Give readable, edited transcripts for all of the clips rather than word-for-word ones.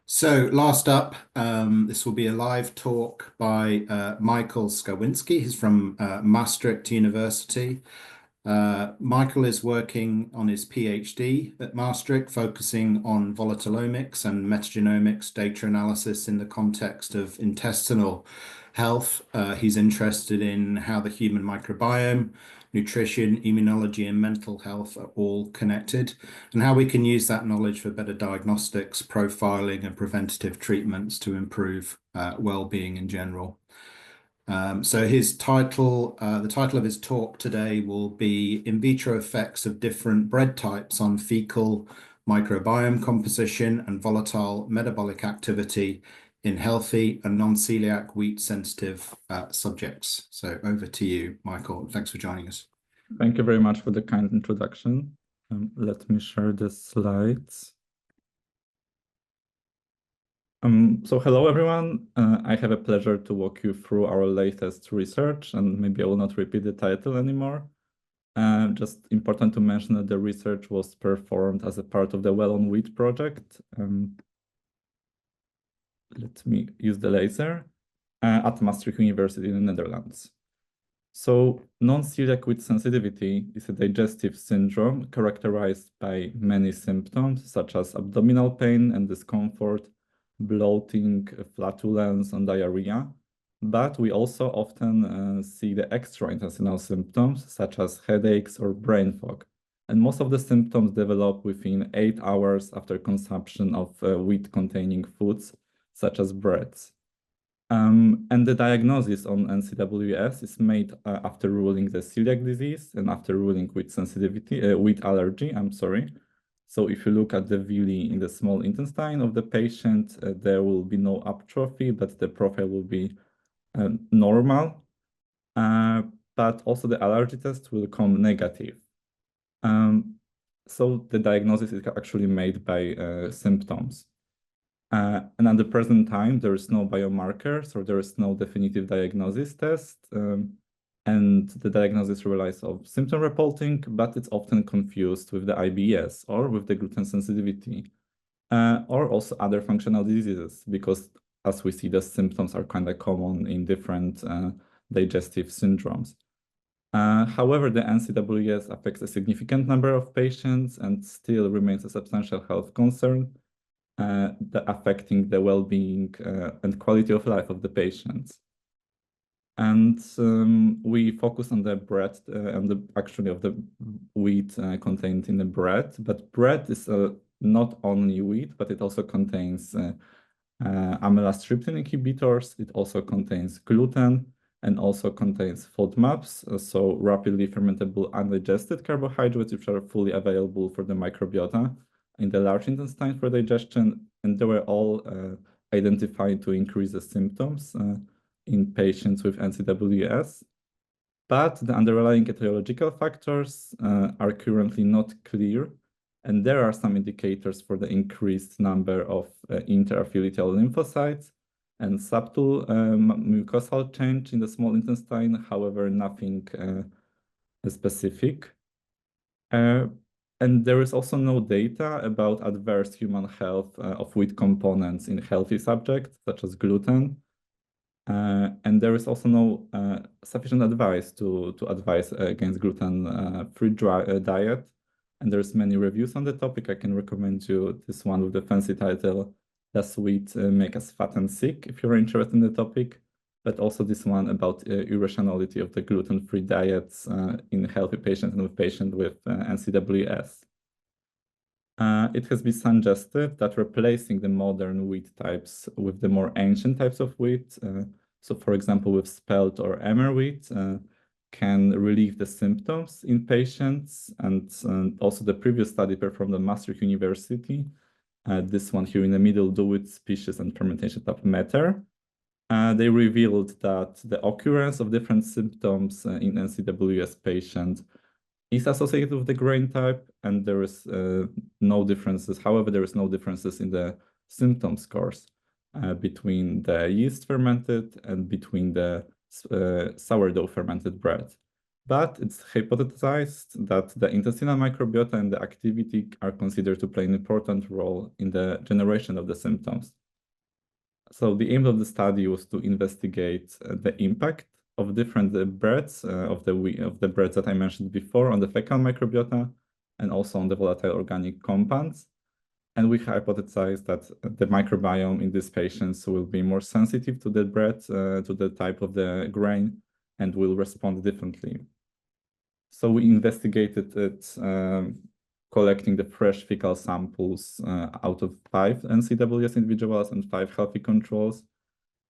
So last up, this will be a live talk by Michal Skawinski. He's from Maastricht University. Michal is working on his PhD at Maastricht, focusing on volatilomics and metagenomics data analysis in the context of intestinal health. He's interested in how the human microbiome, nutrition, immunology, and mental health are all connected, and how we can use that knowledge for better diagnostics, profiling, and preventative treatments to improve well-being in general. So the title of his talk today will be In Vitro Effects of Different Bread Types on Fecal Microbiome Composition and Volatile Metabolic Activity in Healthy and Non-Celiac Wheat-Sensitive Subjects. So over to you, Michal. Thanks for joining us. Thank you very much for the kind introduction. Let me share the slides. So hello, everyone. I have a pleasure to walk you through our latest research, and maybe I will not repeat the title anymore. Just important to mention that the research was performed as a part of the Well on Wheat project. Let me use the laser at Maastricht University in the Netherlands. So non-celiac wheat sensitivity is a digestive syndrome characterized by many symptoms such as abdominal pain and discomfort, bloating, flatulence, and diarrhea. But we also often see the extraintestinal symptoms such as headaches or brain fog. And most of the symptoms develop within 8 hours after consumption of wheat-containing foods such as breads. And the diagnosis on NCWS is made after ruling the celiac disease and after ruling wheat sensitivity, wheat allergy, I'm sorry. So if you look at the villi in the small intestine of the patient, there will be no atrophy, but the profile will be normal. But also the allergy test will come negative. So the diagnosis is actually made by symptoms. And at the present time, there is no biomarker, so there is no definitive diagnosis test. And the diagnosis relies on symptom reporting, but it's often confused with the IBS or with the gluten sensitivity, or also other functional diseases, because as we see, the symptoms are kind of common in different digestive syndromes. However, the NCWS affects a significant number of patients and still remains a substantial health concern, affecting the well-being and quality of life of the patients. And we focus on the bread and actually of the wheat contained in the bread. But bread is not only wheat, but it also contains amylase inhibitors. It also contains gluten and also contains FODMAPs, so rapidly fermentable undigested carbohydrates, which are fully available for the microbiota in the large intestine for digestion, and they were all identified to increase the symptoms in patients with NCWS. But the underlying etiological factors are currently not clear, and there are some indicators for the increased number of intraepithelial lymphocytes and subtle mucosal change in the small intestine, however, nothing specific. And there is also no data about adverse human health of wheat components in healthy subjects, such as gluten. And there is also no sufficient advice to advise against gluten-free diet. And there's many reviews on the topic. I can recommend you this one with the fancy title, Does Wheat Make Us Fat and Sick, if you're interested in the topic, but also this one about irrationality of the gluten-free diets in healthy patients and with patients with NCWS. It has been suggested that replacing the modern wheat types with the more ancient types of wheat, so for example with spelt or emmer wheat, can relieve the symptoms in patients. And also the previous study performed at Maastricht University, this one here in the middle, do with species and fermentation type matter. They revealed that the occurrence of different symptoms in NCWS patients is associated with the grain type, and there is no differences. However, there is no differences in the symptom scores between the yeast fermented and between the sourdough fermented bread. But it's hypothesized that the intestinal microbiota and the activity are considered to play an important role in the generation of the symptoms. So the aim of the study was to investigate the impact of different breads of the breads that I mentioned before on the fecal microbiota and also on the volatile organic compounds. And we hypothesized that the microbiome in these patients will be more sensitive to the bread, to the type of the grain, and will respond differently. So we investigated it, collecting the fresh fecal samples out of 5 NCWS individuals and 5 healthy controls.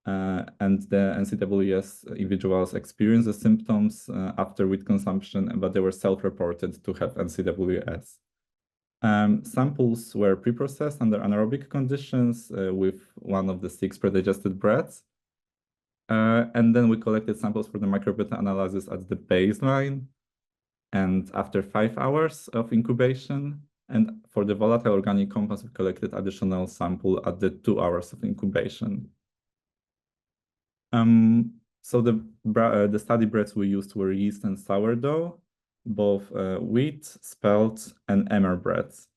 And the NCWS individuals experienced the symptoms after wheat consumption, but they were self-reported to have NCWS. Samples were pre-processed under anaerobic conditions with one of the 6 pre-digested breads. And then we collected samples for the microbiota analysis at the baseline and after 5 hours of incubation. And for the volatile organic compounds, we collected additional sample at the 2 hours of incubation. So the study breads we used were yeast and sourdough, both wheat, spelt, and emmer breads.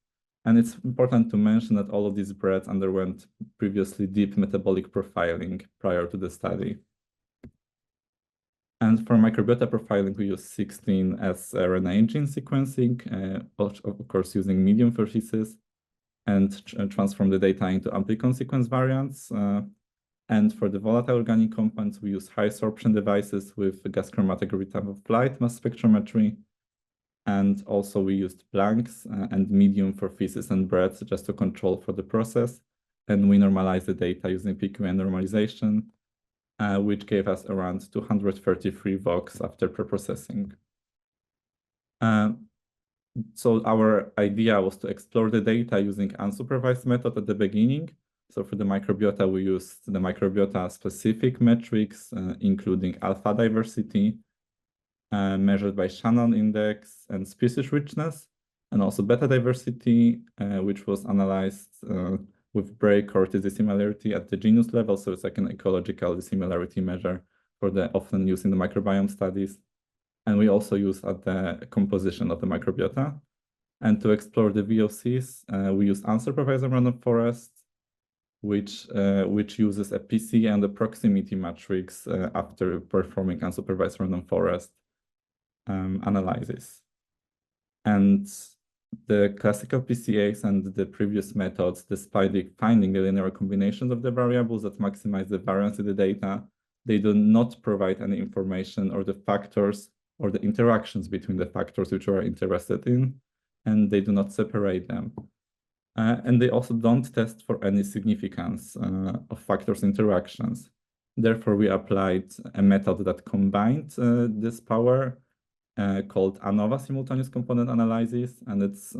And it's important to mention that all of these breads underwent previously deep metabolic profiling prior to the study. And for microbiota profiling, we use 16S RNA gene sequencing, of course, using medium vertices, and transform the data into amplicon sequence variants. And for the volatile organic compounds, we use high sorption devices with gas chromatography type of light mass spectrometry. And also we used blanks and medium for feces and breads just to control for the process. And we normalized the data using PQN normalization, which gave us around 233 VOCs after preprocessing. So our idea was to explore the data using unsupervised method at the beginning. So for the microbiota, we used the microbiota-specific metrics, including alpha diversity, measured by Shannon index and species richness, and also beta diversity, which was analyzed with break or dissimilarity at the genus level. So it's like an ecological dissimilarity measure for the often used in the microbiome studies. And we also use at the composition of the microbiota. And to explore the VOCs, we use unsupervised random forest, which uses a PC and a proximity matrix after performing unsupervised random forest analysis. And the classical PCAs and the previous methods, despite finding the linear combinations of the variables that maximize the variance in the data, they do not provide any information or the factors or the interactions between the factors which we are interested in, and they do not separate them. And they also don't test for any significance of factors interactions. Therefore, we applied a method that combined this power called ANOVA simultaneous component analysis, and it's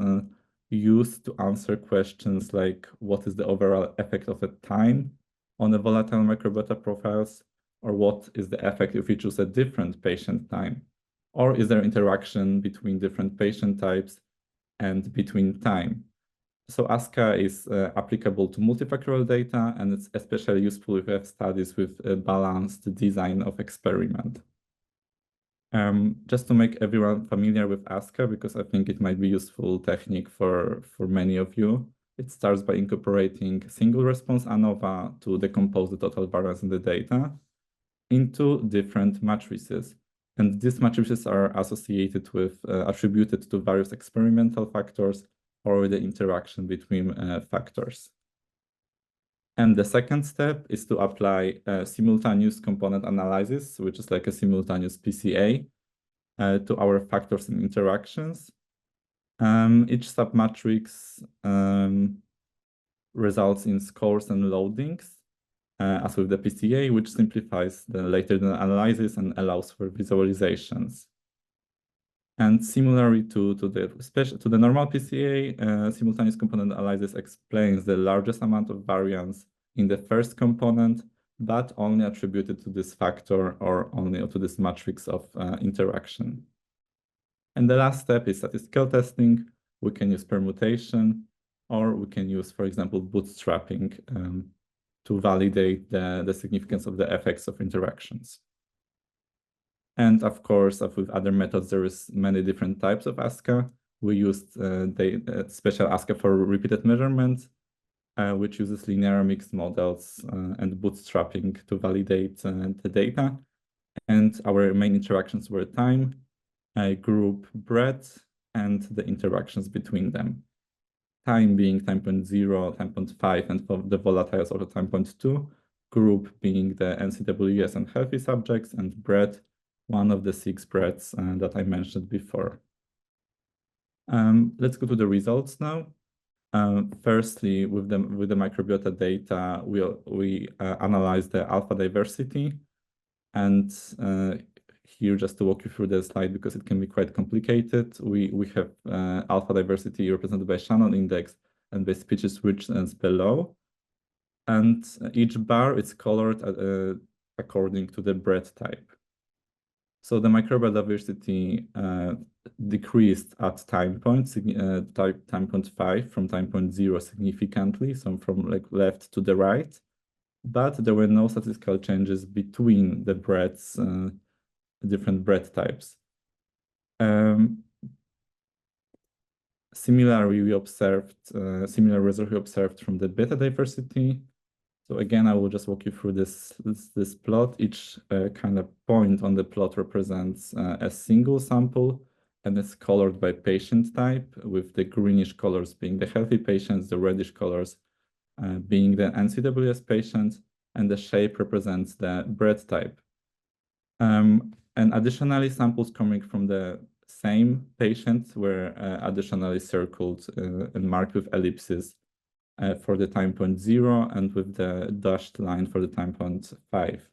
used to answer questions like what is the overall effect of a time on the volatile microbiota profiles, or what is the effect if we choose a different patient time, or is there interaction between different patient types and between time. So ASCA is applicable to multifactorial data, and it's especially useful if we have studies with a balanced design of experiment. Just to make everyone familiar with ASCA, because I think it might be useful technique for many of you, it starts by incorporating single response ANOVA to decompose the total variance in the data into different matrices. And these matrices are associated with, attributed to various experimental factors or the interaction between factors. And the second step is to apply simultaneous component analysis, which is like a simultaneous PCA, to our factors and interactions. Each submatrix results in scores and loadings, as with the PCA, which simplifies the later analysis and allows for visualizations. And similarly to the normal PCA, simultaneous component analysis explains the largest amount of variance in the first component, but only attributed to this factor or only to this matrix of interaction. And the last step is statistical testing. We can use permutation, or we can use, for example, bootstrapping to validate the significance of the effects of interactions. And of course, with other methods, there is many different types of ASCA. We used special ASCA for repeated measurements, which uses linear mixed models and bootstrapping to validate the data. And our main interactions were time, group breadth, and the interactions between them. Time being time point 0, time point 5, and for the volatiles also time point 2. Group being the NCWS and healthy subjects, and breadth, one of the 6 breadths that I mentioned before. Let's go to the results now. Firstly, with the microbiota data, we analyzed the alpha diversity, and here just to walk you through the slide because it can be quite complicated. We have alpha diversity represented by Shannon index and by species richness below, and each bar is colored according to the breadth type. So the microbial diversity decreased at time point 5 from time point 0 significantly, so from like left to the right, but there were no statistical changes between the breadths, different breadth types. Similarly, we observed similar results we observed from the beta diversity. So again, I will just walk you through this plot. Each kind of point on the plot represents a single sample, and it's colored by patient type, with the greenish colors being the healthy patients, the reddish colors being the NCWS patients, and the shape represents the breadth type. And additionally, samples coming from the same patient were additionally circled and marked with ellipses for the time point 0 and with the dashed line for the time point 5.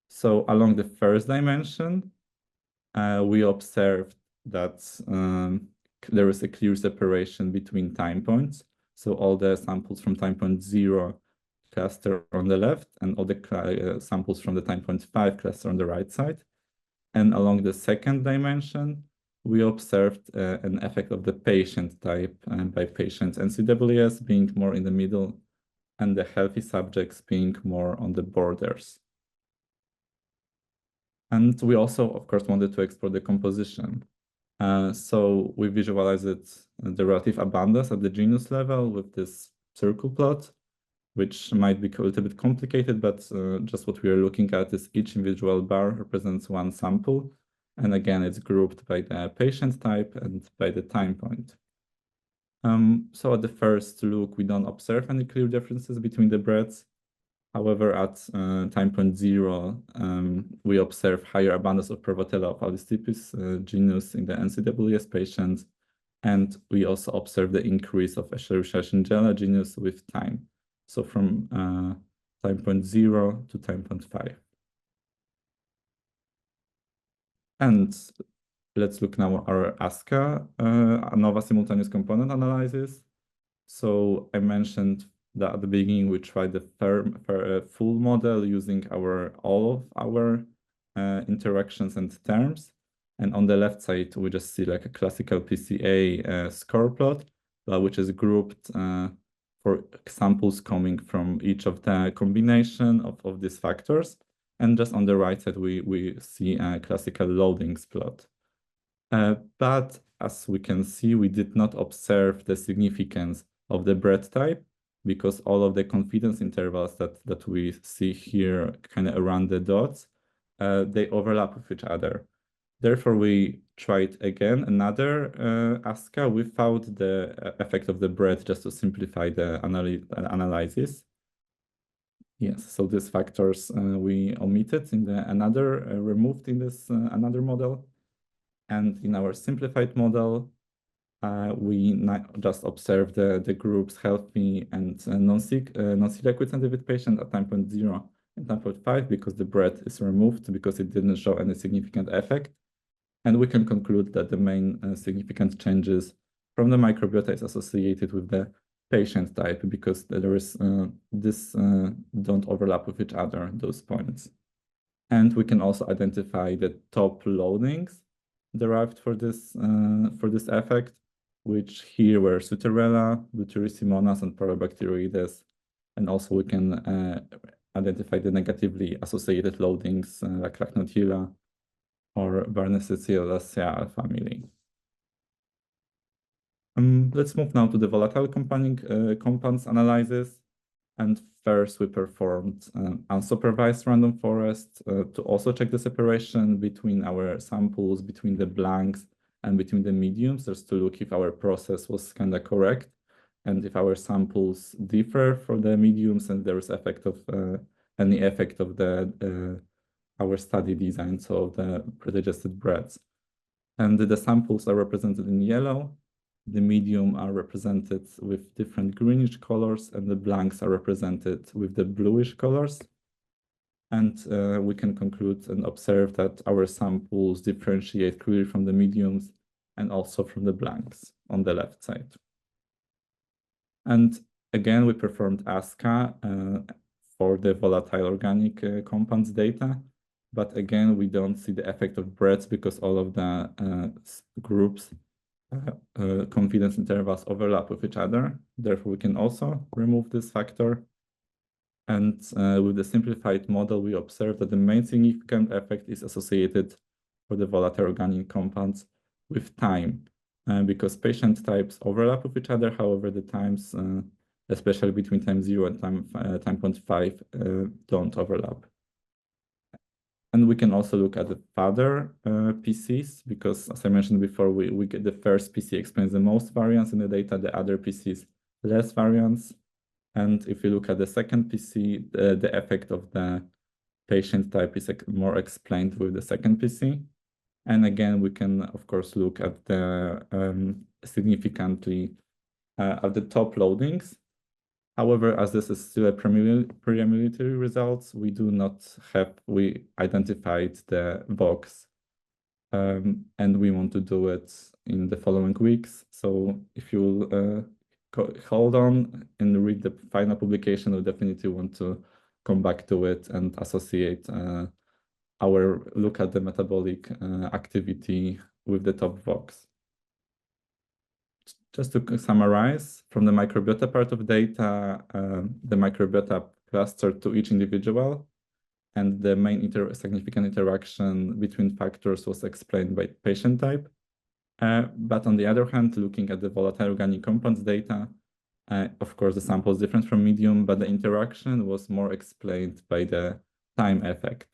So along the first dimension, we observed that there is a clear separation between time points. So all the samples from time point 0 cluster on the left, and all the samples from the time point 5 cluster on the right side. And along the second dimension, we observed an effect of the patient type by patients NCWS being more in the middle and the healthy subjects being more on the borders. And we also, of course, wanted to explore the composition. So we visualized the relative abundance at the genus level with this circle plot, which might be a little bit complicated, but just what we are looking at is each individual bar represents one sample. And again, it's grouped by the patient type and by the time point. So at the first look, we don't observe any clear differences between the breadths. However, at time point 0, we observe higher abundance of Volatile of Alistipis genus in the NCWS patients. And we also observe the increase of Escherichia shingella genus with time. So from time point 0 to time point 5. And let's look now at our ASCA ANOVA simultaneous component analysis. So I mentioned that at the beginning we tried the full model using all of our interactions and terms. And on the left side, we just see like a classical PCA score plot, which is grouped for samples coming from each of the combination of these factors. And just on the right side, we see a classical loadings plot. But as we can see, we did not observe the significance of the breadth type because all of the confidence intervals that we see here kind of around the dots, they overlap with each other. Therefore, we tried again another ASCA without the effect of the breadth, just to simplify the analysis. Yes, so these factors we omitted in removed in this another model. And in our simplified model, we just observe the groups healthy and non-celiac with scientific patient at time point 0 and time point 5 because the breadth is removed because it didn't show any significant effect. And we can conclude that the main significant changes from the microbiota is associated with the patient type because there is this don't overlap with each other, those points. And we can also identify the top loadings derived for this effect, which here were Suterella, Butyricimonas, and Parabacteroides. And also we can identify the negatively associated loadings like Rachnotila or Barnesiolaceae family. Let's move now to the volatile compounds analysis. And first, we performed unsupervised random forest to also check the separation between our samples, between the blanks and between the mediums, just to look if our process was kind of correct and if our samples differ for the mediums and there is any effect of our study design, so the predigested breads. And the samples are represented in yellow. The medium are represented with different greenish colors, and the blanks are represented with the bluish colors. And we can conclude and observe that our samples differentiate clearly from the mediums and also from the blanks on the left side. And again, we performed ASCA for the volatile organic compounds data. But again, we don't see the effect of breads because all of the groups confidence intervals overlap with each other. Therefore, we can also remove this factor. And with the simplified model, we observe that the main significant effect is associated for the volatile organic compounds with time, because patient types overlap with each other. However, the times, especially between time 0 and time 0.5, don't overlap. And we can also look at the further PCs, because as I mentioned before, we get the first PC explains the most variance in the data, the other PCs less variance. And if you look at the second PC, the effect of the patient type is more explained with the second PC. And again, we can, of course, look at the significantly at the top loadings. However, as this is still a preliminary results, we identified the box, and we want to do it in the following weeks. So if you hold on and read the final publication, we definitely want to come back to it and associate our look at the metabolic activity with the top box. Just to summarize, from the microbiota part of data, the microbiota clustered to each individual, and the main significant interaction between factors was explained by patient type. But on the other hand, looking at the volatile organic compounds data, of course, the sample is different from medium, but the interaction was more explained by the time effect.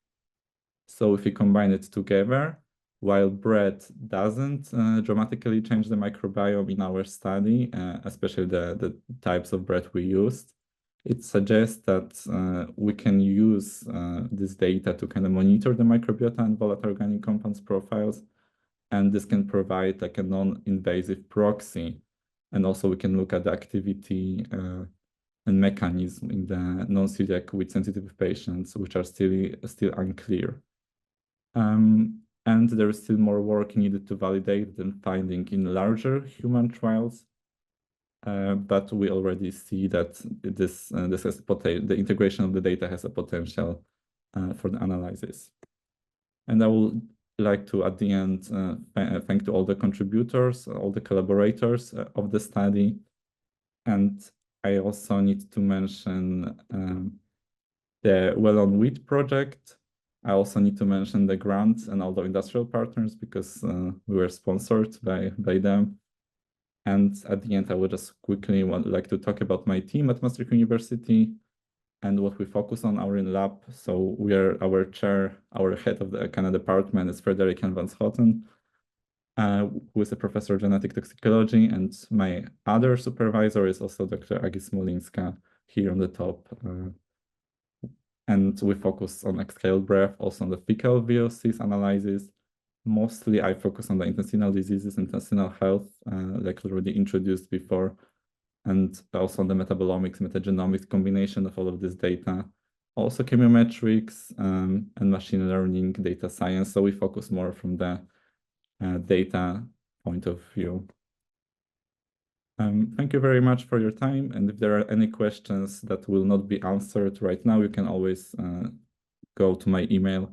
So if you combine it together, while bread doesn't dramatically change the microbiome in our study, especially the types of bread we used, it suggests that we can use this data to kind of monitor the microbiota and volatile organic compounds profiles. And this can provide like a non-invasive proxy. And also we can look at the activity and mechanism in the non-celiac with sensitive patients, which are still unclear. And there is still more work needed to validate the finding in larger human trials. But we already see that this has the integration of the data has a potential for the analysis. And I will like to, at the end, thank to all the contributors, all the collaborators of the study. And I also need to mention the Well on Wheat project. I also need to mention the grants and all the industrial partners because we were sponsored by them. And at the end, I would just quickly like to talk about my team at Maastricht University and what we focus on our lab. So we are our head of the kind of department is Frederick van Schoten, who is a professor of genetic toxicology. And my other supervisor is also Dr. Agis Molinska here on the top. And we focus on exhaled breath, also on the fecal VOCs analysis. Mostly I focus on the intestinal diseases, intestinal health, like already introduced before, and also on the metabolomics, metagenomics combination of all of this data. Also chemometrics and machine learning, data science. So we focus more from the data point of view. Thank you very much for your time. And if there are any questions that will not be answered right now, you can always go to my email,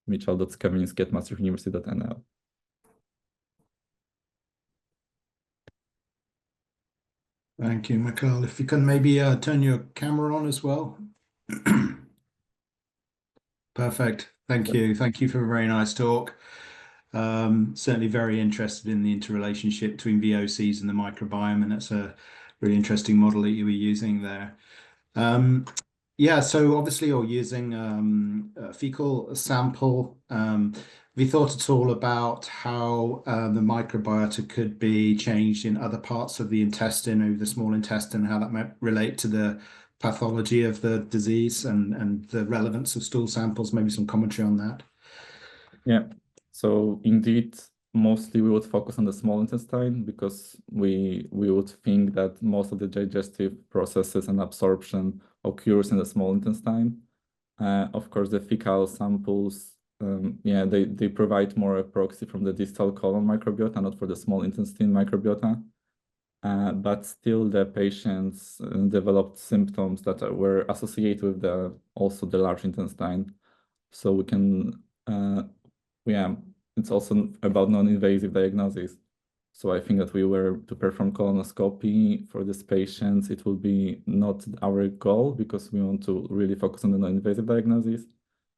michal.skawinski@maastrichtuniversity.nl. Thank you, Michal. If you can maybe turn your camera on as well. Perfect. Thank you. Thank you for a very nice talk. Certainly very interested in the interrelationship between VOCs and the microbiome, and that's a really interesting model that you were using there. Yeah, so obviously you're using a fecal sample. Have you thought at all about how the microbiota could be changed in other parts of the intestine, maybe the small intestine, how that might relate to the pathology of the disease and the relevance of stool samples? Maybe some commentary on that. Yeah, so indeed, mostly we would focus on the small intestine because we would think that most of the digestive processes and absorption occurs in the small intestine. Of course, the fecal samples, yeah, they provide more a proxy from the distal colon microbiota, not for the small intestine microbiota. But still, the patients developed symptoms that were associated with also the large intestine. So we can, yeah, it's also about non-invasive diagnosis. So I think that we were to perform colonoscopy for these patients. It will be not our goal because we want to really focus on the non-invasive diagnosis.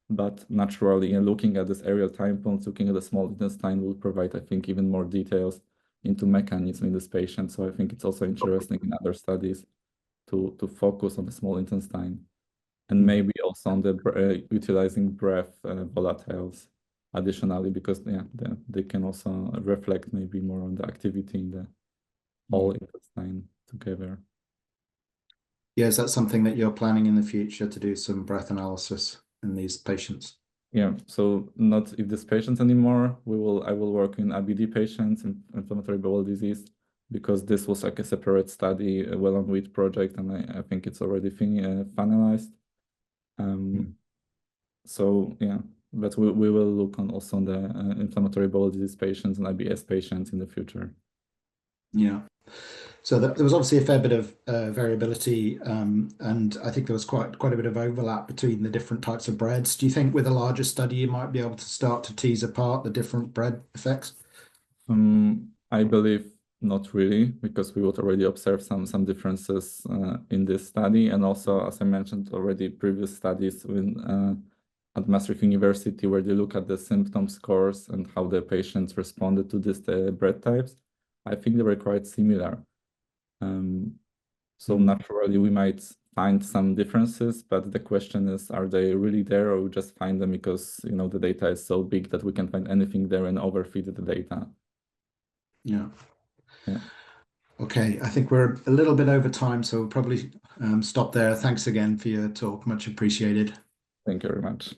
But naturally, looking at this aerial time points, looking at the small intestine will provide, I think, even more details into mechanism in this patient. So I think it's also interesting in other studies to focus on the small intestine and maybe also on the utilizing breath volatiles additionally because yeah, they can also reflect maybe more on the activity in the whole intestine together. Yeah, is that something that you're planning in the future to do some breath analysis in these patients? Yeah, so not if these patients anymore. I will work in IBD patients, in inflammatory bowel disease, because this was like a separate study, a well-on-with project, and I think it's already finalized. So yeah, but we will look on also on the inflammatory bowel disease patients and IBS patients in the future. Yeah. So there was obviously a fair bit of variability, and I think there was quite a bit of overlap between the different types of breads. Do you think with a larger study you might be able to start to tease apart the different bread effects? I believe not really, because we would already observe some differences in this study, and also as I mentioned already, previous studies at Maastricht University where they look at the symptom scores and how the patients responded to these bread types. I think they were quite similar. So naturally, we might find some differences, but the question is, are they really there, or we just find them because the data is so big that we can find anything there and overfeed the data? Yeah. Yeah. Okay, I think we're a little bit over time, so we'll probably stop there. Thanks again for your talk. Much appreciated. Thank you very much.